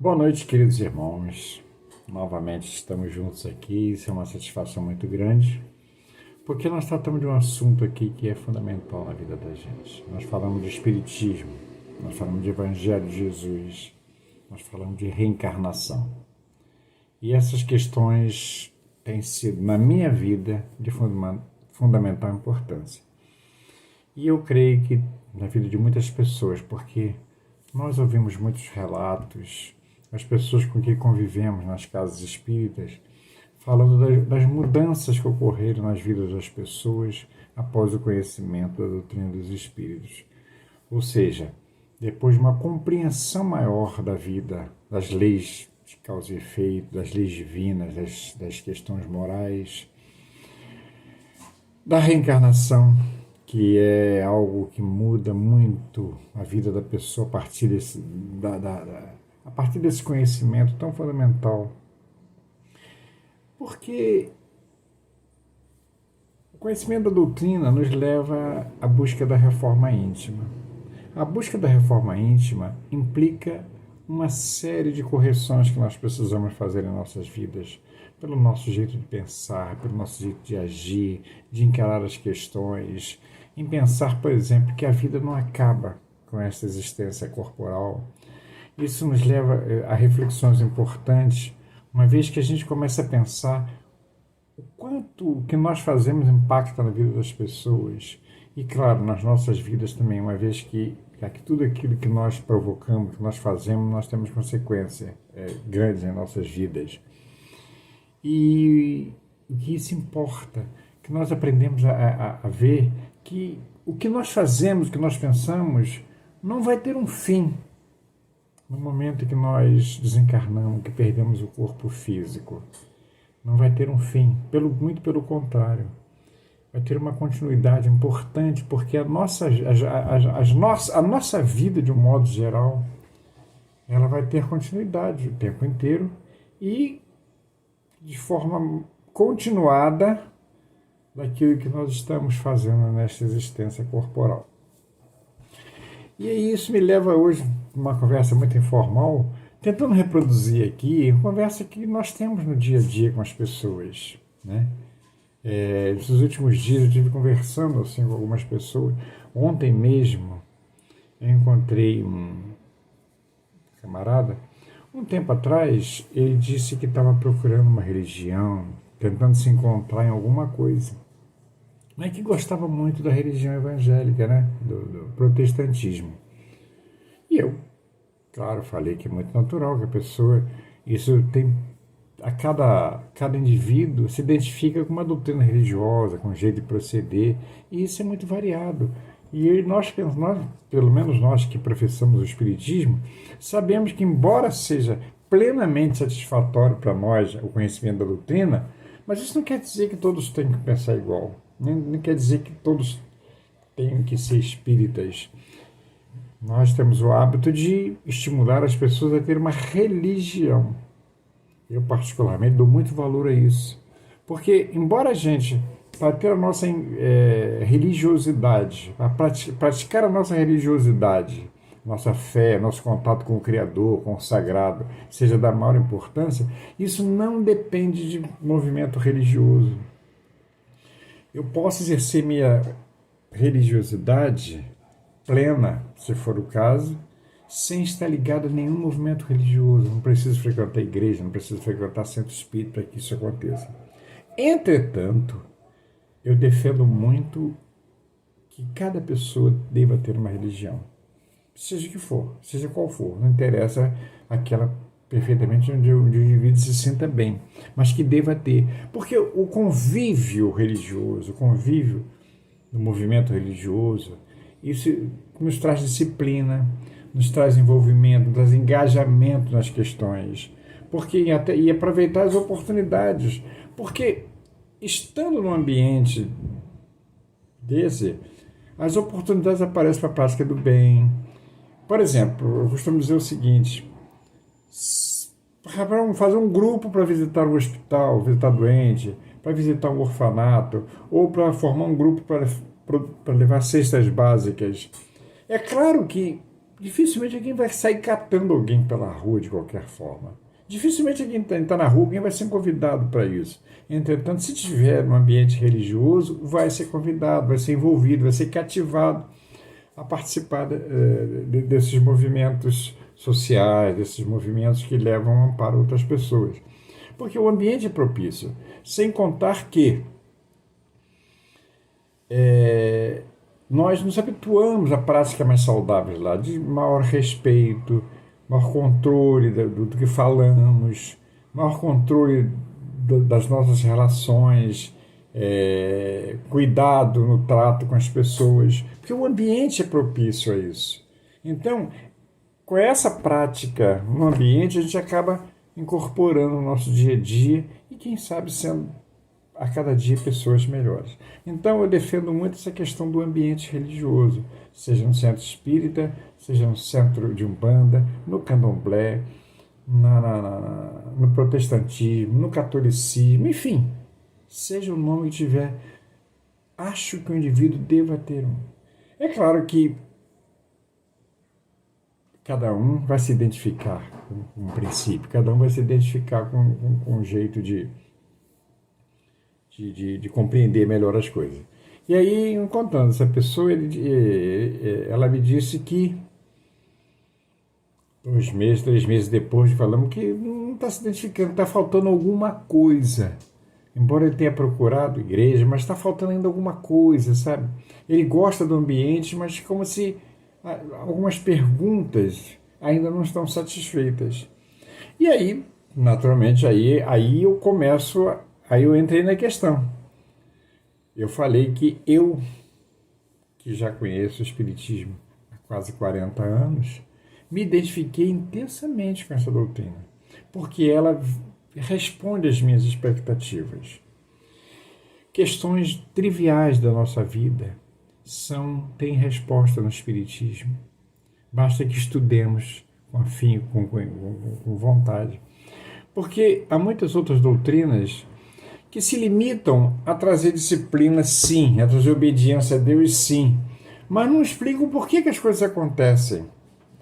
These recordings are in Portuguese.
Boa noite, queridos irmãos. Novamente estamos juntos aqui. Isso é uma satisfação muito grande, porque nós tratamos de um assunto aqui que é fundamental na vida da gente. Nós falamos de Espiritismo, nós falamos de Evangelho de Jesus, nós falamos de reencarnação. E essas questões têm sido, na minha vida, de fundamental importância. E eu creio que na vida de muitas pessoas, porque nós ouvimos muitos relatos, as pessoas com quem convivemos nas casas espíritas, falando das mudanças que ocorreram nas vidas das pessoas após o conhecimento da doutrina dos espíritos. Ou seja, depois de uma compreensão maior da vida, das leis de causa e efeito, das leis divinas, das questões morais, da reencarnação, que é algo que muda muito a vida da pessoa a partir desse conhecimento tão fundamental. Porque o conhecimento da doutrina nos leva à busca da reforma íntima. A busca da reforma íntima implica uma série de correções que nós precisamos fazer em nossas vidas, pelo nosso jeito de pensar, pelo nosso jeito de agir, de encarar as questões, em pensar, por exemplo, que a vida não acaba com essa existência corporal. Isso nos leva a reflexões importantes, uma vez que a gente começa a pensar o quanto o que nós fazemos impacta na vida das pessoas e, claro, nas nossas vidas também, uma vez que tudo aquilo que nós provocamos, que nós fazemos, nós temos consequências grandes em nossas vidas. E o que isso importa, que nós aprendemos a ver que o que nós fazemos, o que nós pensamos, não vai ter um fim no momento em que nós desencarnamos, que perdemos o corpo físico. Não vai ter um fim, muito pelo contrário. Vai ter uma continuidade importante, porque a nossa vida, de um modo geral, ela vai ter continuidade o tempo inteiro e de forma continuada daquilo que nós estamos fazendo nesta existência corporal. E aí isso me leva hoje a uma conversa muito informal, tentando reproduzir aqui uma conversa que nós temos no dia a dia com as pessoas, né? Nesses últimos dias eu estive conversando assim, com algumas pessoas. Ontem mesmo eu encontrei um camarada. Um tempo atrás ele disse que estava procurando uma religião, tentando se encontrar em alguma coisa, mas que gostava muito da religião evangélica, né? do protestantismo. E eu, claro, falei que é muito natural que a pessoa, isso tem, cada indivíduo se identifica com uma doutrina religiosa, com um jeito de proceder, e isso é muito variado. E nós, pelo menos nós que professamos o Espiritismo, sabemos que, embora seja plenamente satisfatório para nós o conhecimento da doutrina, mas isso não quer dizer que todos tenham que pensar igual. Não quer dizer que todos tenham que ser espíritas. Nós temos o hábito de estimular as pessoas a ter uma religião. Eu, particularmente, dou muito valor a isso. Porque, embora a gente, para ter a nossa religiosidade, para praticar a nossa religiosidade, nossa fé, nosso contato com o Criador, com o Sagrado, seja da maior importância, isso não depende de movimento religioso. Eu posso exercer minha religiosidade plena, se for o caso, sem estar ligado a nenhum movimento religioso. Não preciso frequentar a igreja, não preciso frequentar centro espírita para que isso aconteça. Entretanto, eu defendo muito que cada pessoa deva ter uma religião. Seja que for, seja qual for, não interessa aquela perfeitamente onde o indivíduo se sinta bem, mas que deva ter. Porque o convívio religioso, o convívio do movimento religioso, isso nos traz disciplina, nos traz envolvimento, nos traz engajamento nas questões, e aproveitar as oportunidades, porque estando num ambiente desse, as oportunidades aparecem para a prática do bem. Por exemplo, eu costumo dizer o seguinte: vamos fazer um grupo para visitar o hospital, visitar doente, para visitar um orfanato, ou para formar um grupo para levar cestas básicas. É claro que Dificilmente alguém vai sair catando alguém pela rua de qualquer forma. Dificilmente alguém está na rua, alguém vai ser convidado para isso. Entretanto, se tiver um ambiente religioso, vai ser convidado, vai ser envolvido, vai ser cativado a participar desses movimentos sociais, desses movimentos que levam para outras pessoas. Porque o ambiente é propício. Sem contar que nós nos habituamos a práticas mais saudáveis lá, de maior respeito, maior controle do que falamos, maior controle das nossas relações, cuidado no trato com as pessoas, porque o ambiente é propício a isso. Então, com essa prática no ambiente, a gente acaba incorporando no nosso dia a dia e, quem sabe, sendo a cada dia pessoas melhores. Então eu defendo muito essa questão do ambiente religioso, seja no centro espírita, seja no centro de umbanda, no candomblé, no protestantismo, no catolicismo, enfim, seja o nome que tiver, acho que o indivíduo deva ter um. É claro que cada um vai se identificar com um princípio, cada um vai se identificar com um jeito de compreender melhor as coisas. E aí, encontrando essa pessoa, ela me disse que 2 meses, 3 meses depois, falamos que não está se identificando, está faltando alguma coisa. Embora ele tenha procurado igreja, mas está faltando ainda alguma coisa, sabe? Ele gosta do ambiente, mas como se algumas perguntas ainda não estão satisfeitas. E aí, naturalmente, aí eu começo Aí eu entrei na questão. Eu falei que eu, que já conheço o Espiritismo há quase 40 anos, me identifiquei intensamente com essa doutrina, porque ela responde às minhas expectativas. Questões triviais da nossa vida têm resposta no Espiritismo. Basta que estudemos com afinco, com vontade. Porque há muitas outras doutrinas que se limitam a trazer disciplina, sim, a trazer obediência a Deus, sim, mas não explicam por que as coisas acontecem.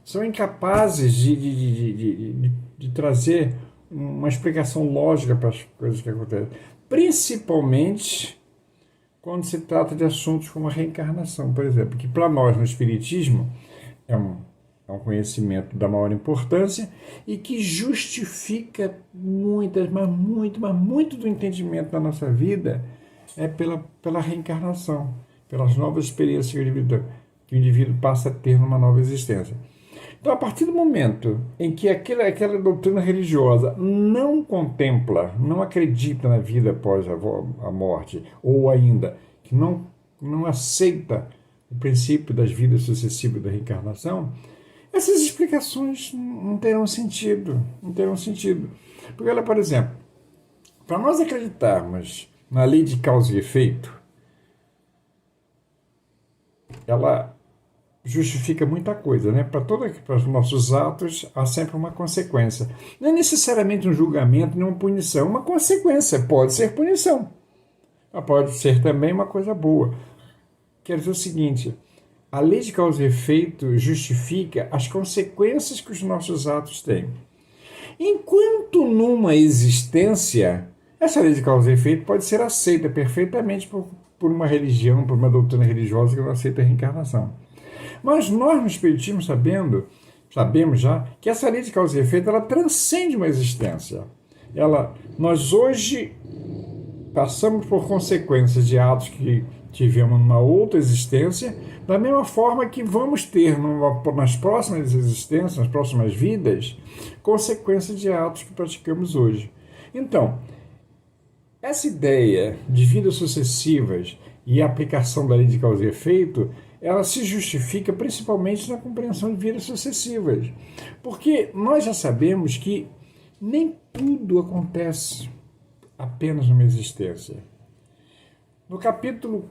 São incapazes de trazer uma explicação lógica para as coisas que acontecem, principalmente quando se trata de assuntos como a reencarnação, por exemplo, que para nós no Espiritismo é um conhecimento da maior importância e que justifica muito do entendimento da nossa vida pela reencarnação, pelas novas experiências que o indivíduo passa a ter numa nova existência. Então, a partir do momento em que aquela doutrina religiosa não contempla, não acredita na vida após a morte, ou ainda que não aceita o princípio das vidas sucessivas da reencarnação, essas explicações não terão sentido. Porque, olha, por exemplo, para nós acreditarmos na lei de causa e efeito, ela justifica muita coisa, né? Para os nossos atos há sempre uma consequência. Não é necessariamente um julgamento nem uma punição, uma consequência. Pode ser punição, mas pode ser também uma coisa boa. Quer dizer o seguinte: a lei de causa e efeito justifica as consequências que os nossos atos têm. Enquanto numa existência, essa lei de causa e efeito pode ser aceita perfeitamente por uma religião, por uma doutrina religiosa que não aceita a reencarnação. Mas nós no Espiritismo sabemos já que essa lei de causa e efeito ela transcende uma existência. Nós hoje passamos por consequências de atos que tivemos numa outra existência, da mesma forma que vamos ter nas próximas existências, nas próximas vidas, consequências de atos que praticamos hoje. Então, essa ideia de vidas sucessivas e a aplicação da lei de causa e efeito, ela se justifica principalmente na compreensão de vidas sucessivas. Porque nós já sabemos que nem tudo acontece apenas numa existência. No capítulo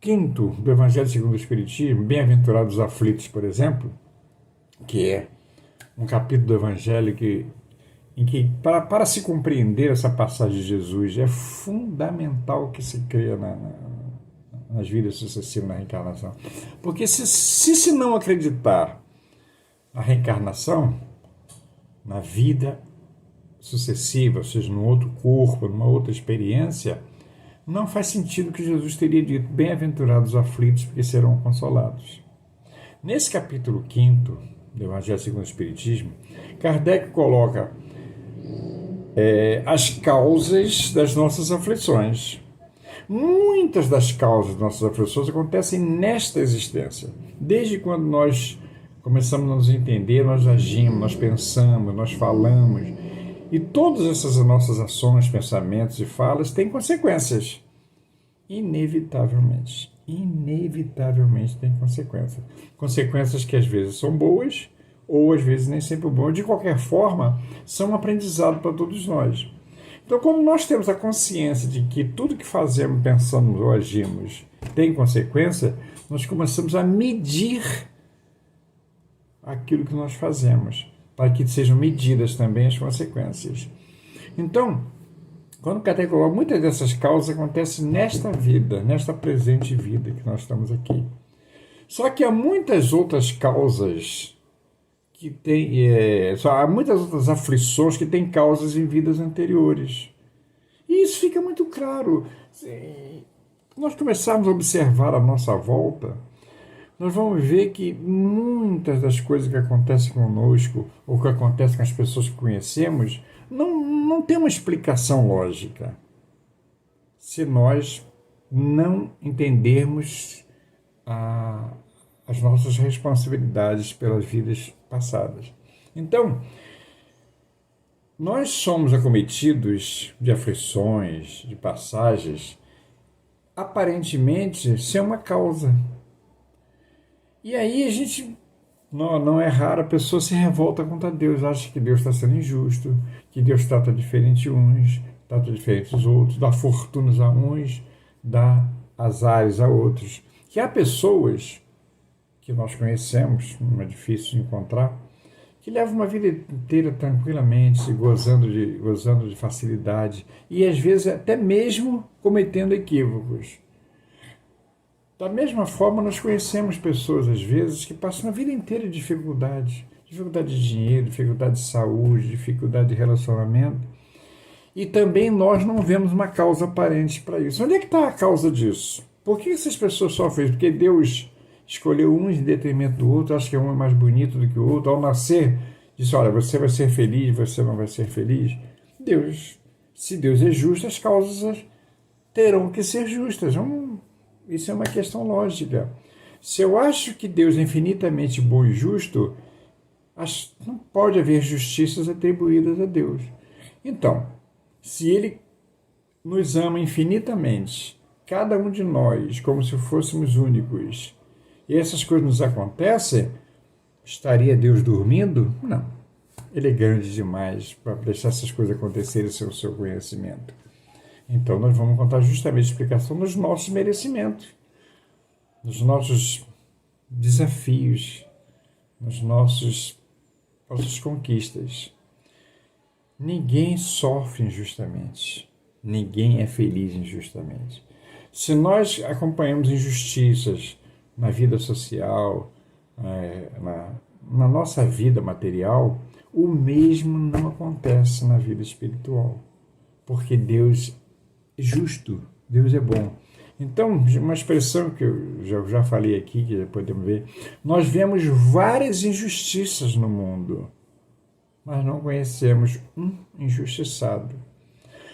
5º do Evangelho segundo o Espiritismo, Bem-aventurados os aflitos, por exemplo, que é um capítulo do Evangelho em que para se compreender essa passagem de Jesus, é fundamental que se creia nas vidas sucessivas, na reencarnação. Porque se não acreditar a reencarnação na vida sucessiva, ou seja, num outro corpo, numa outra experiência, não faz sentido que Jesus teria dito: bem-aventurados os aflitos, porque serão consolados. Nesse capítulo 5º do Evangelho segundo o Espiritismo, Kardec coloca as causas das nossas aflições. Muitas das causas das nossas aflições acontecem nesta existência. Desde quando nós começamos a nos entender, nós agimos, nós pensamos, nós falamos. E todas essas nossas ações, pensamentos e falas têm consequências. Inevitavelmente. Inevitavelmente tem consequências. Consequências que às vezes são boas, ou às vezes nem sempre boas. De qualquer forma, são um aprendizado para todos nós. Então, quando nós temos a consciência de que tudo que fazemos, pensamos ou agimos tem consequência, nós começamos a medir aquilo que nós fazemos, para que sejam medidas também as consequências. Então, quando Kardec coloca, muitas dessas causas acontecem nesta vida, nesta presente vida que nós estamos aqui. Só que há muitas outras causas que têm, há muitas outras aflições que têm causas em vidas anteriores. E isso fica muito claro. Se nós começarmos a observar a nossa volta, nós vamos ver que muitas das coisas que acontecem conosco, ou que acontecem com as pessoas que conhecemos, não tem uma explicação lógica. Se nós não entendermos as nossas responsabilidades pelas vidas passadas. Então, nós somos acometidos de aflições, de passagens, aparentemente sem uma causa. E aí a gente, não é raro, a pessoa se revolta contra Deus, acha que Deus está sendo injusto, que Deus trata diferente uns, trata diferente os outros, dá fortunas a uns, dá azares a outros. Que há pessoas que nós conhecemos, não é difícil de encontrar, que levam uma vida inteira tranquilamente, gozando de facilidade, e às vezes até mesmo cometendo equívocos. Da mesma forma, nós conhecemos pessoas, às vezes, que passam a vida inteira de dificuldade de dinheiro, dificuldade de saúde, dificuldade de relacionamento, e também nós não vemos uma causa aparente para isso. Onde é que está a causa disso? Por que essas pessoas sofrem isso? Porque Deus escolheu um em detrimento do outro, acha que um é mais bonito do que o outro, ao nascer, disse: olha, você vai ser feliz, você não vai ser feliz. Se Deus é justo, as causas terão que ser justas. Isso é uma questão lógica. Se eu acho que Deus é infinitamente bom e justo, não pode haver justiças atribuídas a Deus. Então, se Ele nos ama infinitamente, cada um de nós, como se fôssemos únicos, e essas coisas nos acontecem, estaria Deus dormindo? Não. Ele é grande demais para deixar essas coisas acontecerem sem o seu conhecimento. Então, nós vamos encontrar justamente a explicação nos nossos merecimentos, nos nossos desafios, nas nossas conquistas. Ninguém sofre injustamente. Ninguém é feliz injustamente. Se nós acompanhamos injustiças na vida social, na nossa vida material, o mesmo não acontece na vida espiritual. Porque Deus é justo, Deus é bom. Então, uma expressão que eu já falei aqui, que podemos ver, nós vemos várias injustiças no mundo, mas não conhecemos um injustiçado.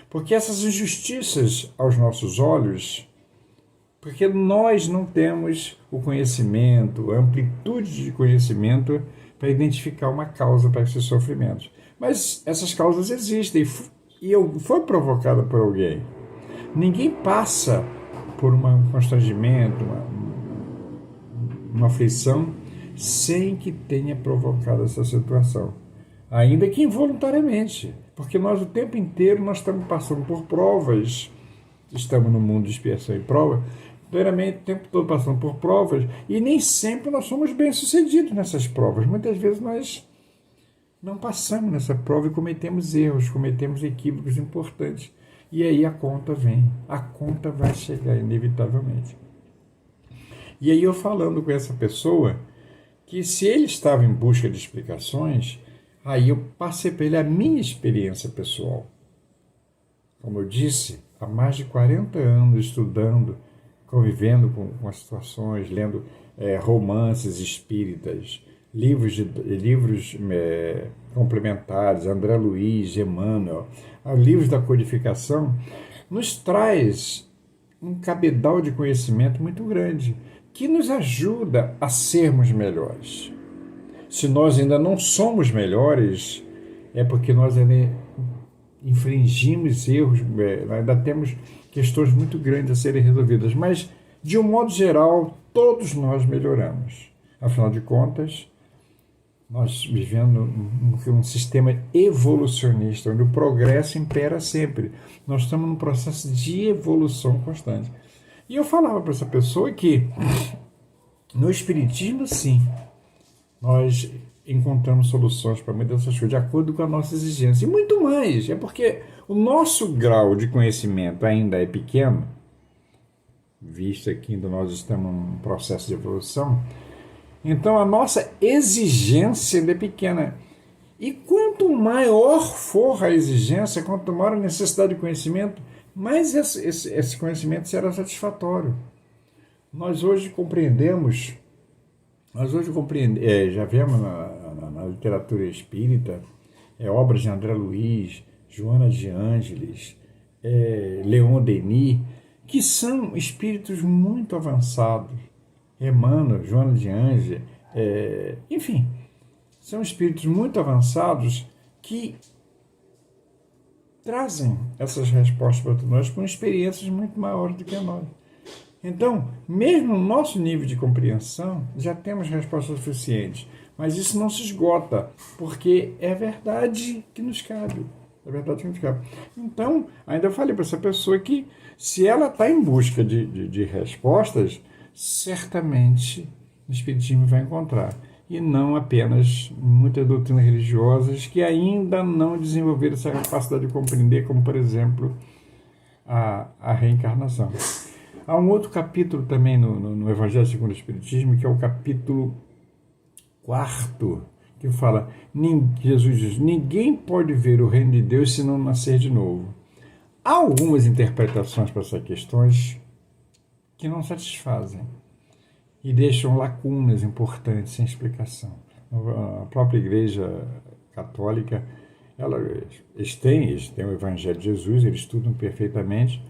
Porque essas injustiças aos nossos olhos, porque nós não temos o conhecimento, a amplitude de conhecimento para identificar uma causa para esses sofrimentos. Mas essas causas existem e foi provocada por alguém. Ninguém passa por um constrangimento, uma aflição, sem que tenha provocado essa situação. Ainda que involuntariamente, porque nós o tempo inteiro nós estamos passando por provas, estamos no mundo de expiação e prova, o tempo todo passando por provas, e nem sempre nós somos bem-sucedidos nessas provas. Muitas vezes nós não passamos nessa prova e cometemos erros, cometemos equívocos importantes. E aí a conta vem, a conta vai chegar inevitavelmente. E aí eu falando com essa pessoa, que se ele estava em busca de explicações, aí eu passei para ele a minha experiência pessoal. Como eu disse, há mais de 40 anos estudando, convivendo com as situações, lendo romances espíritas, livros complementares, André Luiz, Emmanuel, livros da codificação, nos traz um cabedal de conhecimento muito grande, que nos ajuda a sermos melhores. Se nós ainda não somos melhores, é porque nós ainda infringimos erros, ainda temos questões muito grandes a serem resolvidas, mas, de um modo geral, todos nós melhoramos. Afinal de contas, nós vivendo um sistema evolucionista, onde o progresso impera sempre. Nós estamos num processo de evolução constante. E eu falava para essa pessoa que, no Espiritismo, sim, nós encontramos soluções para muitas dessas coisas, de acordo com a nossa exigência. E muito mais, é porque o nosso grau de conhecimento ainda é pequeno, visto que ainda nós estamos num processo de evolução, então a nossa exigência ainda é pequena. E quanto maior for a exigência, quanto maior a necessidade de conhecimento, mais esse conhecimento será satisfatório. Nós hoje compreendemos, já vemos na literatura espírita, obras de André Luiz, Joana de Ângeles, Leon Denis, que são espíritos muito avançados. Emmanuel, Joana de Ângeles, enfim, são espíritos muito avançados que trazem essas respostas para nós com experiências muito maiores do que a nossa. Então, mesmo no nosso nível de compreensão, já temos respostas suficientes, mas isso não se esgota, porque é verdade que nos cabe. É verdade que nos cabe. Então, ainda falei para essa pessoa que, se ela está em busca de respostas, certamente o Espiritismo vai encontrar. E não apenas muitas doutrinas religiosas que ainda não desenvolveram essa capacidade de compreender, como, por exemplo, a reencarnação. Há um outro capítulo também no Evangelho segundo o Espiritismo, que é o capítulo 4, que fala, Jesus diz, ninguém pode ver o reino de Deus se não nascer de novo. Há algumas interpretações para essas questões que não satisfazem e deixam lacunas importantes sem explicação. A própria Igreja Católica, eles têm o Evangelho de Jesus, eles estudam perfeitamente,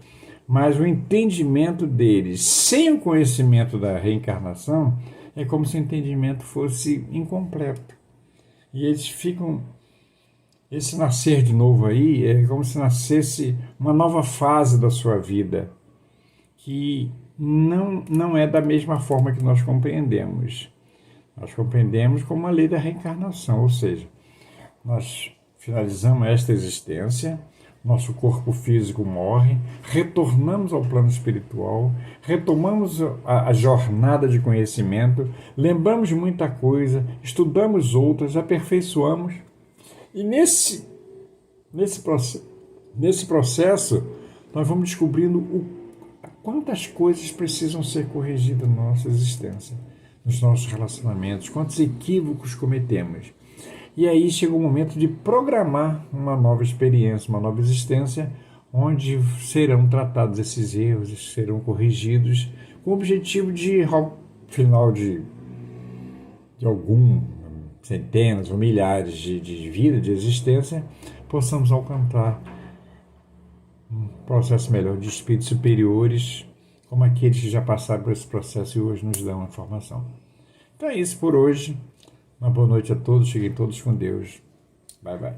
mas o entendimento deles, sem o conhecimento da reencarnação, é como se o entendimento fosse incompleto. E eles ficam... Esse nascer de novo aí é como se nascesse uma nova fase da sua vida, que não é da mesma forma que nós compreendemos. Nós compreendemos como a lei da reencarnação, ou seja, nós finalizamos esta existência, nosso corpo físico morre, retornamos ao plano espiritual, retomamos a jornada de conhecimento, lembramos de muita coisa, estudamos outras, aperfeiçoamos, e nesse processo nós vamos descobrindo quantas coisas precisam ser corrigidas na nossa existência, nos nossos relacionamentos, quantos equívocos cometemos. E aí chega o momento de programar uma nova experiência, uma nova existência, onde serão tratados esses erros, serão corrigidos, com o objetivo de, ao final de centenas ou milhares de vidas, de existência, possamos alcançar um processo melhor de espíritos superiores, como aqueles que já passaram por esse processo e hoje nos dão a informação. Então é isso por hoje. Uma boa noite a todos, fiquem todos com Deus. Bye, bye.